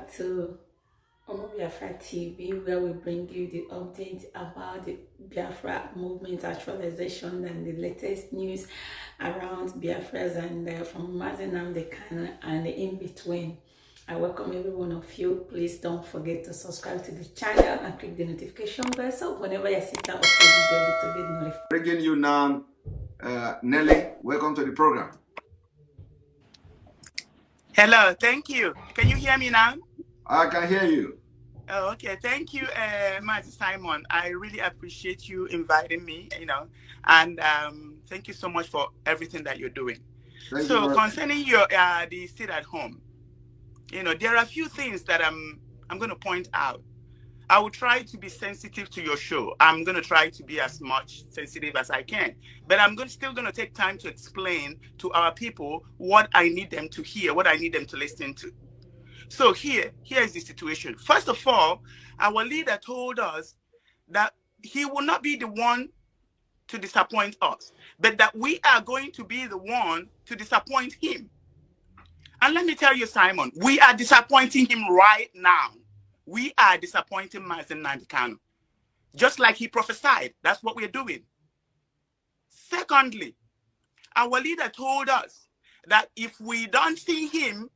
back to Biafra TV, where we bring you the updates about the Biafra movement actualization and the latest news around Biafras and from mazi Nnamdi Kanu and the in-between. I welcome every one of you. Please don't forget to subscribe to the channel and click the notification bell so whenever your sister uploads, you'll be able to get notified. Bringing you now, Nelly. Welcome to the program. Hello, thank you. Can you hear me now? I can hear you. Oh, okay. Thank you, Mazi Simon. I really appreciate you inviting me, and thank you so much for everything that you're doing. So concerning your the sit at home, there are a few things that I'm going to point out. I will try to be sensitive to your show. I'm going to try to be as much sensitive as I can. But I'm still going to take time to explain to our people what I need them to hear, what I need them to listen to. So here is the situation. First of all, our leader told us that he will not be the one to disappoint us, but that we are going to be the one to disappoint him. And let me tell you, Simon, we are disappointing him right now. We are disappointing mazi Nnamdi Kanu. Just like he prophesied, that's what we're doing. Secondly, our leader told us that if we don't see him,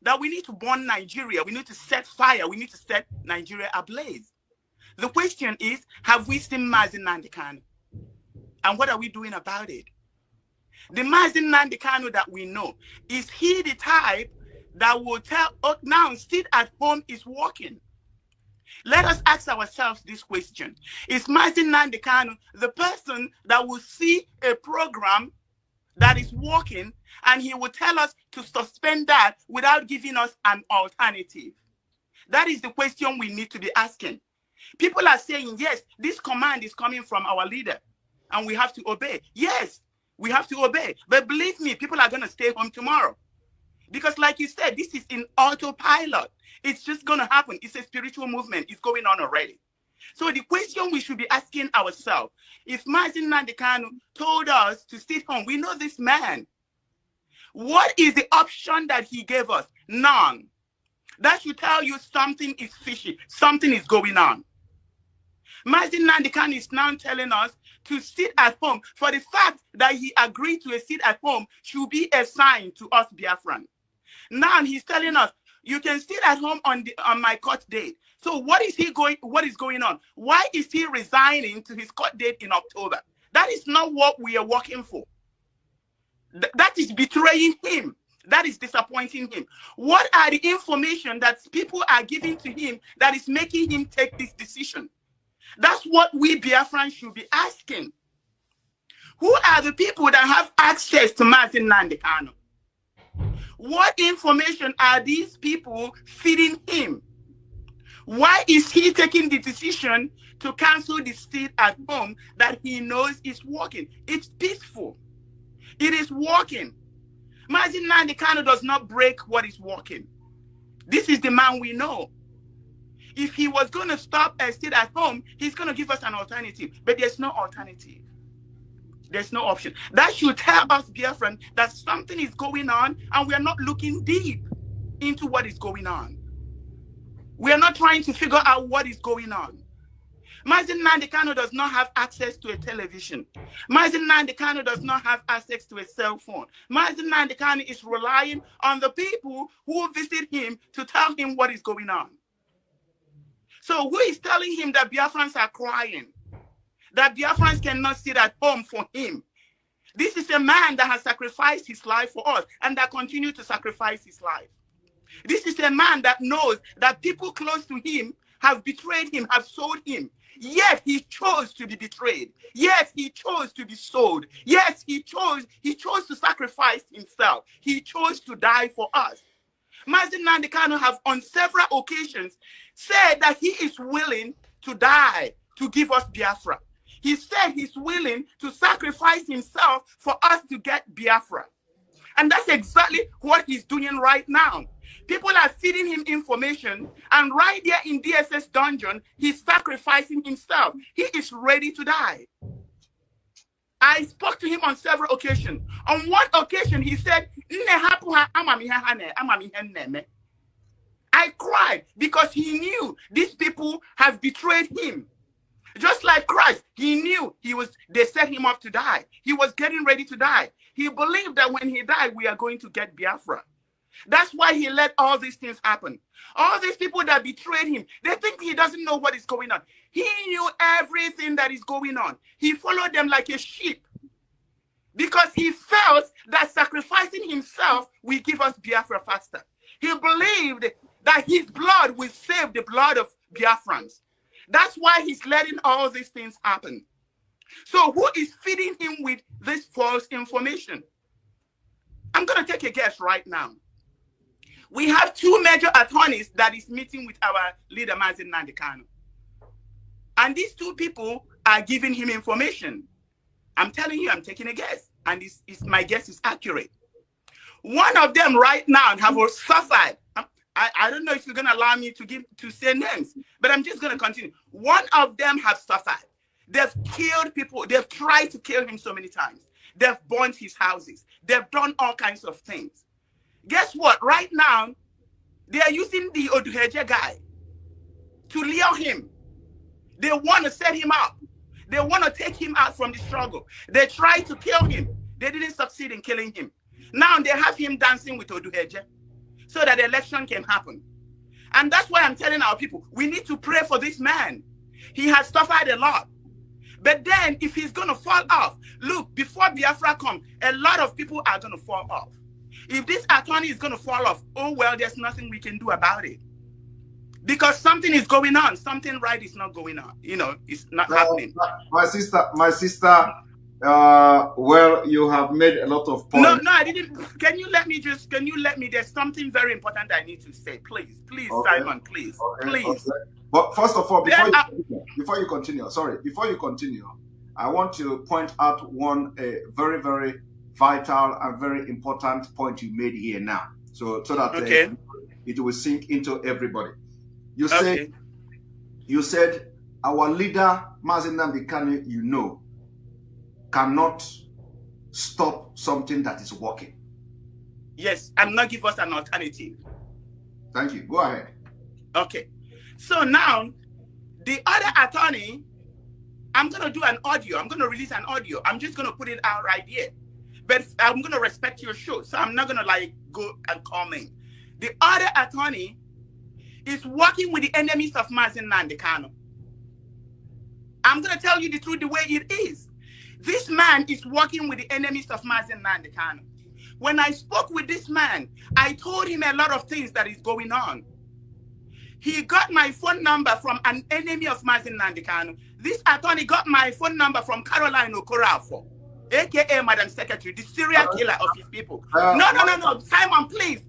that we need to burn Nigeria, we need to set fire, we need to set Nigeria ablaze. The question is, have we seen mazi Nnamdi Kanu? And what are we doing about it? The mazi Nnamdi Kanu that we know, is he the type that will tell, oh, now sit at home is working? Let us ask ourselves this question. Is mazi Nnamdi Kanu the person that will see a program that is working and he will tell us to suspend that without giving us an alternative? That is the question we need to be asking. People are saying, yes, this command is coming from our leader and we have to obey. Yes, we have to obey. But believe me, people are going to stay home tomorrow. Because like you said, this is in autopilot. It's just going to happen. It's a spiritual movement. It's going on already. So the question we should be asking ourselves, if mazi Nnamdi Kanu told us to sit home, we know this man. What is the option that he gave us? None. That should tell you something is fishy. Something is going on. Mazi Nnamdi Kanu is now telling us to sit at home. For the fact that he agreed to a sit at home should be a sign to us Biafran. Now he's telling us, you can sit at home on my court date. So what is going on? Why is he resigning to his court date in October? That is not what we are working for. That is betraying him. That is disappointing him. What are the information that people are giving to him that is making him take this decision? That's what we Biafrans should be asking. Who are the people that have access to mazi Nnamdi Kanu? What information are these people feeding him? Why is he taking the decision to cancel the sit at home that he knows is working? It's peaceful. It is working. Mazi Nnamdi Kanu does not break what is working. This is the man we know. If he was going to stop and sit at home, he's going to give us an alternative. But there's no alternative. There's no option. That should tell us, Biafran, that something is going on and we are not looking deep into what is going on. We are not trying to figure out what is going on. Mazi Nnamdi Kanu does not have access to a television. Mazi Nnamdi Kanu does not have access to a cell phone. Mazi Nnamdi Kanu is relying on the people who visit him to tell him what is going on. So who is telling him that Biafrans are crying? That Biafrans cannot sit at home for him? This is a man that has sacrificed his life for us and that continues to sacrifice his life. This is a man that knows that people close to him have betrayed him, have sold him. Yet he chose to be betrayed. Yes, he chose to be sold. Yes, he chose to sacrifice himself. He chose to die for us. Mazi Nnamdi Kanu have on several occasions said that he is willing to die to give us Biafra. He said he's willing to sacrifice himself for us to get Biafra. And that's exactly what he's doing right now. People are feeding him information, and right there in DSS dungeon, he's sacrificing himself. He is ready to die. I spoke to him on several occasions. On one occasion, he said, I I cried because he knew these people have betrayed him. Just like Christ, he knew they set him up to die. He was getting ready to die. He believed that when he died, we are going to get Biafra. That's why he let all these things happen. All these people that betrayed him, they think he doesn't know what is going on. He knew everything that is going on. He followed them like a sheep because he felt that sacrificing himself will give us Biafra faster. He believed that his blood will save the blood of Biafrans. That's why he's letting all these things happen. So who is feeding him with this false information? I'm going to take a guess right now. We have two major attorneys that is meeting with our leader, Mazi Nnamdi Kanu. And these two people are giving him information. I'm telling you, I'm taking a guess. And my guess is accurate. One of them right now have suffered. I don't know if you're going to allow me to say names, but I'm just going to continue. One of them have suffered. They've killed people. They've tried to kill him so many times. They've burnt his houses. They've done all kinds of things. Guess what? Right now, they are using the Oduheje guy to lure him. They want to set him up. They want to take him out from the struggle. They tried to kill him. They didn't succeed in killing him. Now they have him dancing with Oduheje so that the election can happen. And that's why I'm telling our people, we need to pray for this man. He has suffered a lot. But then if he's going to fall off, look, before Biafra comes, a lot of people are going to fall off. If this attorney is going to fall off, oh, well, there's nothing we can do about it. Because something is going on. Something right is not going on. You know, it's not happening. My sister, well, you have made a lot of points. No, I didn't. Can you let me, there's something very important I need to say. Please, okay. Simon, please, please. Okay. But first of all, before you continue, I want to point out one very, very vital and very important point you made here now. So that it will sink into everybody. You said our leader, Mazi Nnamdi Kanu, cannot stop something that is working. Yes, and not give us an alternative. Thank you. Go ahead. Okay. So now, the other attorney, I'm going to do an audio. I'm going to release an audio. I'm just going to put it out right here. But I'm going to respect your show, so I'm not going to go and comment. The other attorney is working with the enemies of Mazi Nnamdi Kanu. I'm going to tell you the truth the way it is. This man is working with the enemies of Mazi Nnamdi Kanu. When I spoke with this man, I told him a lot of things that is going on. He got my phone number from an enemy of Mazi Nnamdi Kanu. This attorney got my phone number from Caroline Okorafo, aka Madam Secretary, the serial killer of his people. No. Simon, please,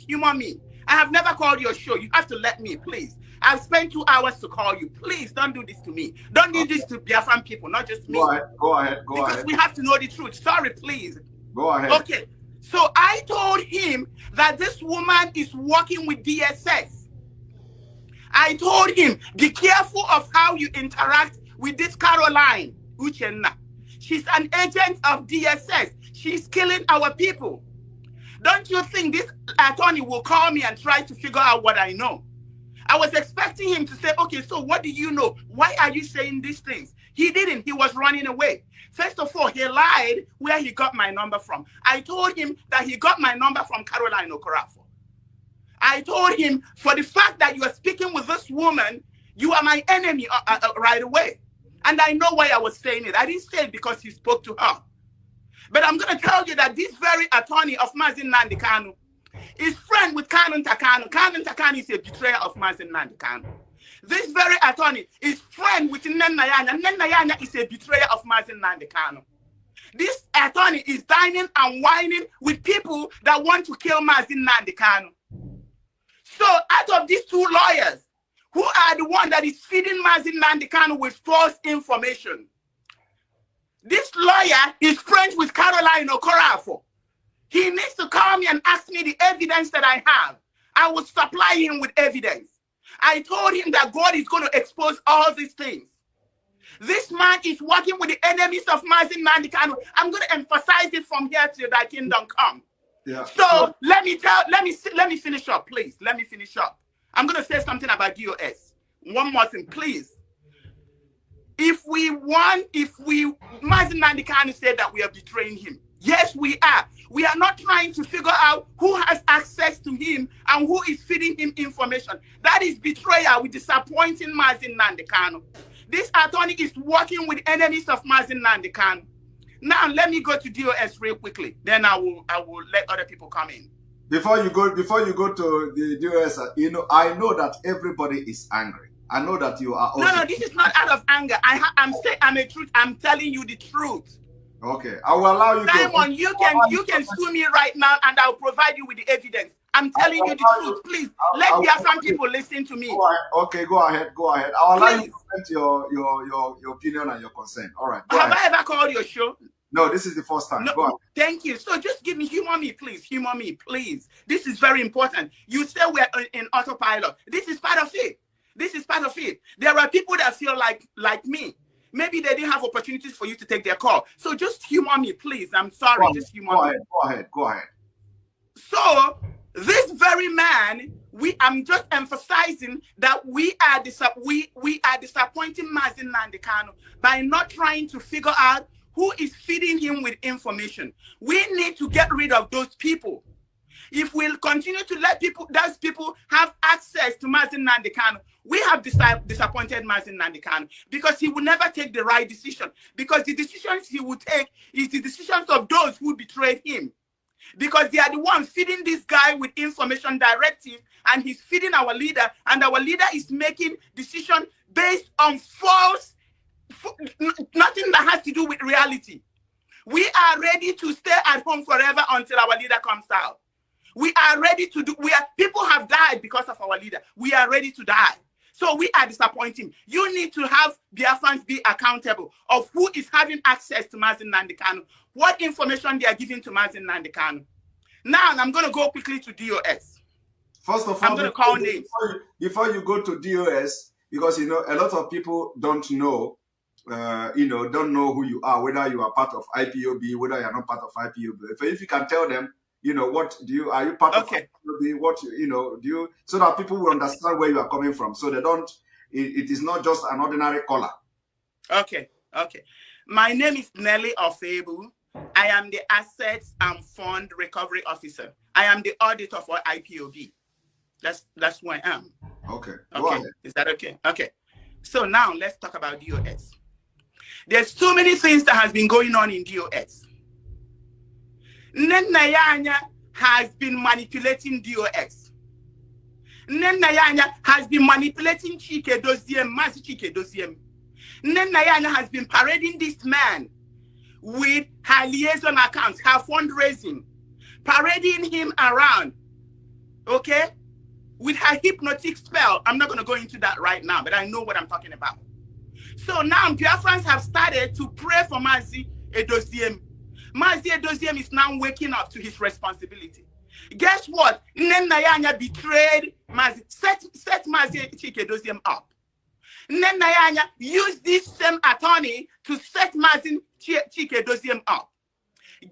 humor me. I have never called your show. You have to let me, please. I've spent 2 hours to call you. Please don't do this to me. Don't do this to Biafran people, not just me. Go ahead. Because we have to know the truth. Sorry, please. Go ahead. Okay. So I told him that this woman is working with DSS. I told him, be careful of how you interact with this Caroline Uchenna. She's an agent of DSS. She's killing our people. Don't you think this attorney will call me and try to figure out what I know? I was expecting him to say, okay, so what do you know? Why are you saying these things? He didn't. He was running away. First of all, he lied where he got my number from. I told him that he got my number from Caroline Okorafo. I told him, for the fact that you are speaking with this woman, you are my enemy right away. And I know why I was saying it. I didn't say it because he spoke to her. But I'm going to tell you that this very attorney of Mazi Nnamdi Kanu is friend with Kanu Takanu. Kanu Takanu is a betrayer of Mazi Nnamdi Kanu. This very attorney is friend with Nnenayanya. Nnenayanya is a betrayer of Mazi Nnamdi Kanu. This attorney is dining and whining with people that want to kill Mazi Nnamdi Kanu. So out of these two lawyers, who are the one that is feeding Mazi Nnamdi Kanu with false information? This lawyer is friends with Caroline Okorafo. He needs to call me and ask me the evidence that I have. I will supply him with evidence. I told him that God is going to expose all these things. This man is working with the enemies of Mazi Nnamdi Kanu. I'm going to emphasize it from here till thy kingdom come. Yeah. So let me finish up, please. Let me finish up. I'm going to say something about DOS. One more thing, please. Mazi Nnamdi Kanu said that we are betraying him. Yes, we are. We are not trying to figure out who has access to him and who is feeding him information. That is betrayal with disappointing Mazi Nnamdi Kanu. This attorney is working with enemies of Mazi Nnamdi Kanu. Now let me go to DOS real quickly. Then I will let other people come in. Before you go to the DOS, I know that everybody is angry. I know that you are also... No, this is not out of anger. I'm telling you the truth. Okay, I will allow you. Simon, you can sue me right now, and I'll provide you with the evidence. I'm telling you the truth. Please let some people listen to me. Go ahead. Okay, go ahead. I'll allow you to present your opinion and your consent. All right. Have I ever called your show? No, this is the first time. No, go ahead. Thank you. So just humor me, please. Humor me, please. This is very important. You say we're in autopilot. This is part of it. There are people that feel like me. Maybe they didn't have opportunities for you to take their call. So just humor me, please. I'm sorry. Just humor me. Go ahead. So this very man, I'm just emphasizing that we are disappointing Mazi Nnamdi Kanu by not trying to figure out who is feeding him with information. We need to get rid of those people. If we'll continue to let those people have access to Mazi Nnamdi Kanu, we have disappointed Mazi Nnamdi Kanu because he will never take the right decision. Because the decisions he will take is the decisions of those who betrayed him. Because they are the ones feeding this guy with information directive, and he's feeding our leader, and our leader is making decisions based on nothing that has to do with reality. We are ready to stay at home forever until our leader comes out. We are ready to people have died because of our leader. We are ready to die. So we are disappointing. You need to have Biafrans be accountable of who is having access to Mazi Nnamdi Kanu, what information they are giving to Mazi Nnamdi Kanu. Now, I'm going to go quickly to DOS. First of all, I'm going to call names. Before you go to DOS, because, a lot of people don't know, don't know who you are, whether you are part of IPOB, whether you are not part of IPOB. If you can tell them, are you part of IPOB? What, do you, so that people will understand where you are coming from. So they don't, it is not just an ordinary caller. Okay. My name is Nelly Ofebu. I am the Assets and Fund Recovery Officer. I am the auditor for IPOB. That's who I am. Okay. Go ahead. Is that okay? Okay. So now let's talk about DOS. There's too many things that has been going on in DOS. Nnenayanya has been manipulating DOS. Nnenayanya has been manipulating Chike Doziem, Mazi Chike Doziem. Nnenayanya has been parading this man with her liaison accounts, her fundraising, parading him around, okay, with her hypnotic spell. I'm not going to go into that right now, but I know what I'm talking about. So now Biafrans have started to pray for Mazi Edoziem. Mazi Edoziem is now waking up to his responsibility. Guess what? Nnenayanya betrayed Mazi, set Mazi Chike Edoziem up. Nnenayanya used this same attorney to set Mazi Chike Edoziem up.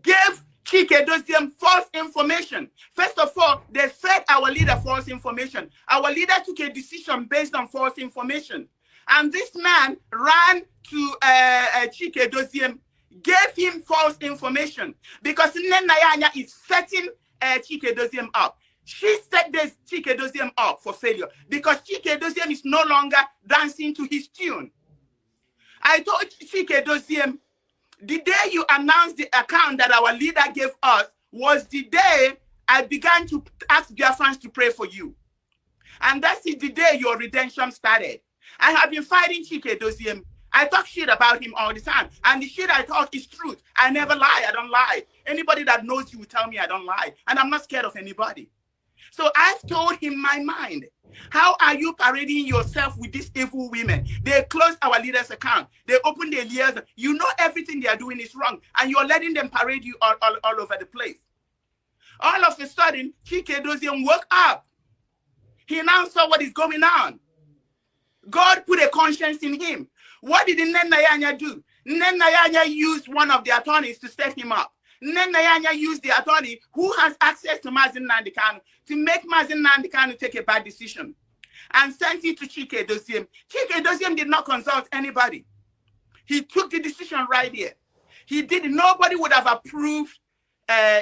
Gave Chike Edoziem false information. First of all, they fed our leader false information. Our leader took a decision based on false information. And this man ran to Chike Edoziem, gave him false information because Nnenayanya is setting Chike Edoziem up. She set this Chike Edoziem up for failure because Chike Edoziem is no longer dancing to his tune. I told Chike Edoziem, the day you announced the account that our leader gave us was the day I began to ask Biafrans to pray for you. And that's the day your redemption started. I have been fighting Chike Edoziem. I talk shit about him all the time. And the shit I talk is truth. I never lie. I don't lie. Anybody that knows you will tell me I don't lie. And I'm not scared of anybody. So I've told him my mind. How are you parading yourself with these evil women? They closed our leader's account. They opened their liaison. You know everything they are doing is wrong. And you're letting them parade you all over the place. All of a sudden, Chike Edoziem woke up. He now saw what is going on. God put a conscience in him. What did Nnenayanya do? Nnenayanya used one of the attorneys to set him up. Nnenayanya used the attorney who has access to Mazi Nnamdi Kanu to make Mazi Nnamdi Kanu take a bad decision. and sent it to Chike Dosiem. Chike Dosiem did not consult anybody. He took the decision right here. He did. Nobody would have approved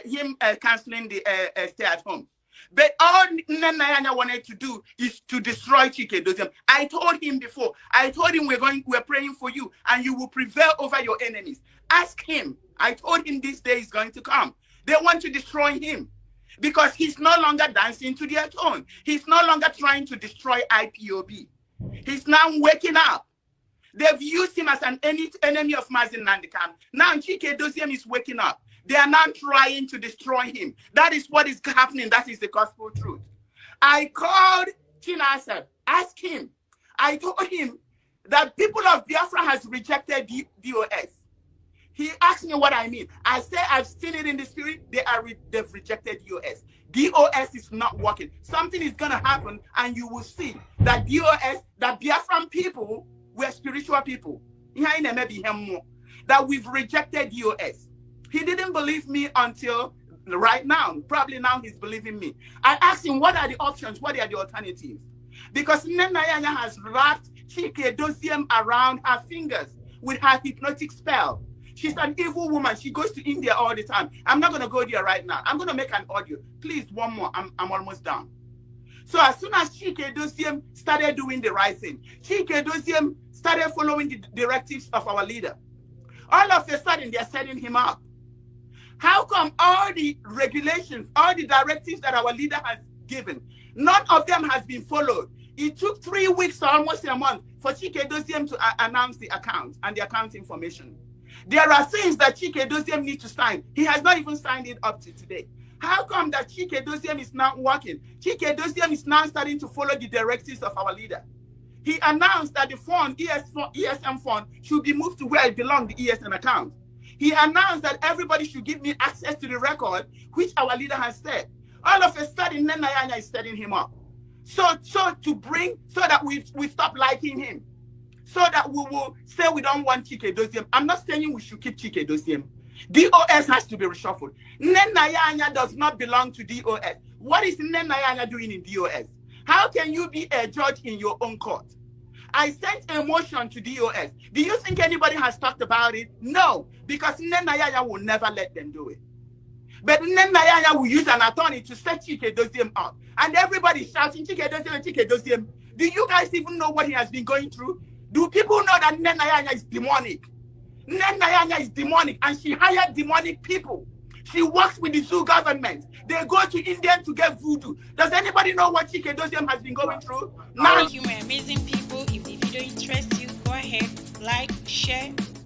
him canceling the stay at home. But all Nana wanted to do is to destroy Chike Dosiem. I told him before. I told him we're praying for you, and you will prevail over your enemies. Ask him. I told him this day is going to come. They want to destroy him because he's no longer dancing to their tone. He's no longer trying to destroy IPOB. He's now waking up. They've used him as an enemy of mazi Nnamdi Kanu. Now Chike Dosiem is waking up. They are now trying to destroy him. That is what is happening. That is the gospel truth. I called Chinasa, asked him. I told him that people of Biafra has rejected DOS. He asked me what I mean. I said, I've seen it in the spirit. They've rejected DOS. DOS is not working. Something is going to happen, and you will see that that Biafran people were spiritual people. That we've rejected DOS. He didn't believe me until right now. Probably now he's believing me. I asked him, what are the options? What are the alternatives? Because Nenayanya has wrapped Chike Dosiem around her fingers with her hypnotic spell. She's an evil woman. She goes to India all the time. I'm not going to go there right now. I'm going to make an audio. Please, one more. I'm almost done. So as soon as Chike Dosiem started doing the right thing, Chike Dosiem started following the directives of our leader. All of a sudden, they're setting him up. How come all the regulations, all the directives that our leader has given, none of them has been followed? It took 3 weeks or almost a month for Chike Dosiem to announce the account and the account information. There are things that Chike Dosiem needs to sign. He has not even signed it up to today. How come that Chike Dosiem is not working? Chike Dosiem is now starting to follow the directives of our leader. He announced that the fund, ESM fund, should be moved to where it belongs, the ESN account. He announced that everybody should give me access to the record, which our leader has said. All of a sudden, Nenayanya is setting him up. So that we stop liking him. So that we will say we don't want Chike Dosiem. I'm not saying we should keep Chike Dosiem. DOS has to be reshuffled. Nenayanya does not belong to DOS. What is Nenayanya doing in DOS? How can you be a judge in your own court? I sent a motion to DOS. Do you think anybody has talked about it? No, because Nenayanya will never let them do it. But Nenayanya will use an attorney to set Chike Dosiem up. And everybody shouting, Chike Dosiem, Chike Dosiem. Do you guys even know what he has been going through? Do people know that Nenayanya is demonic? Nenayanya is demonic, and she hired demonic people. She works with the zoo government. They go to India to get voodoo. Does anybody know what Chike Dosiem has been going through? Thank you, my amazing people. If the video interests you, go ahead, like, share,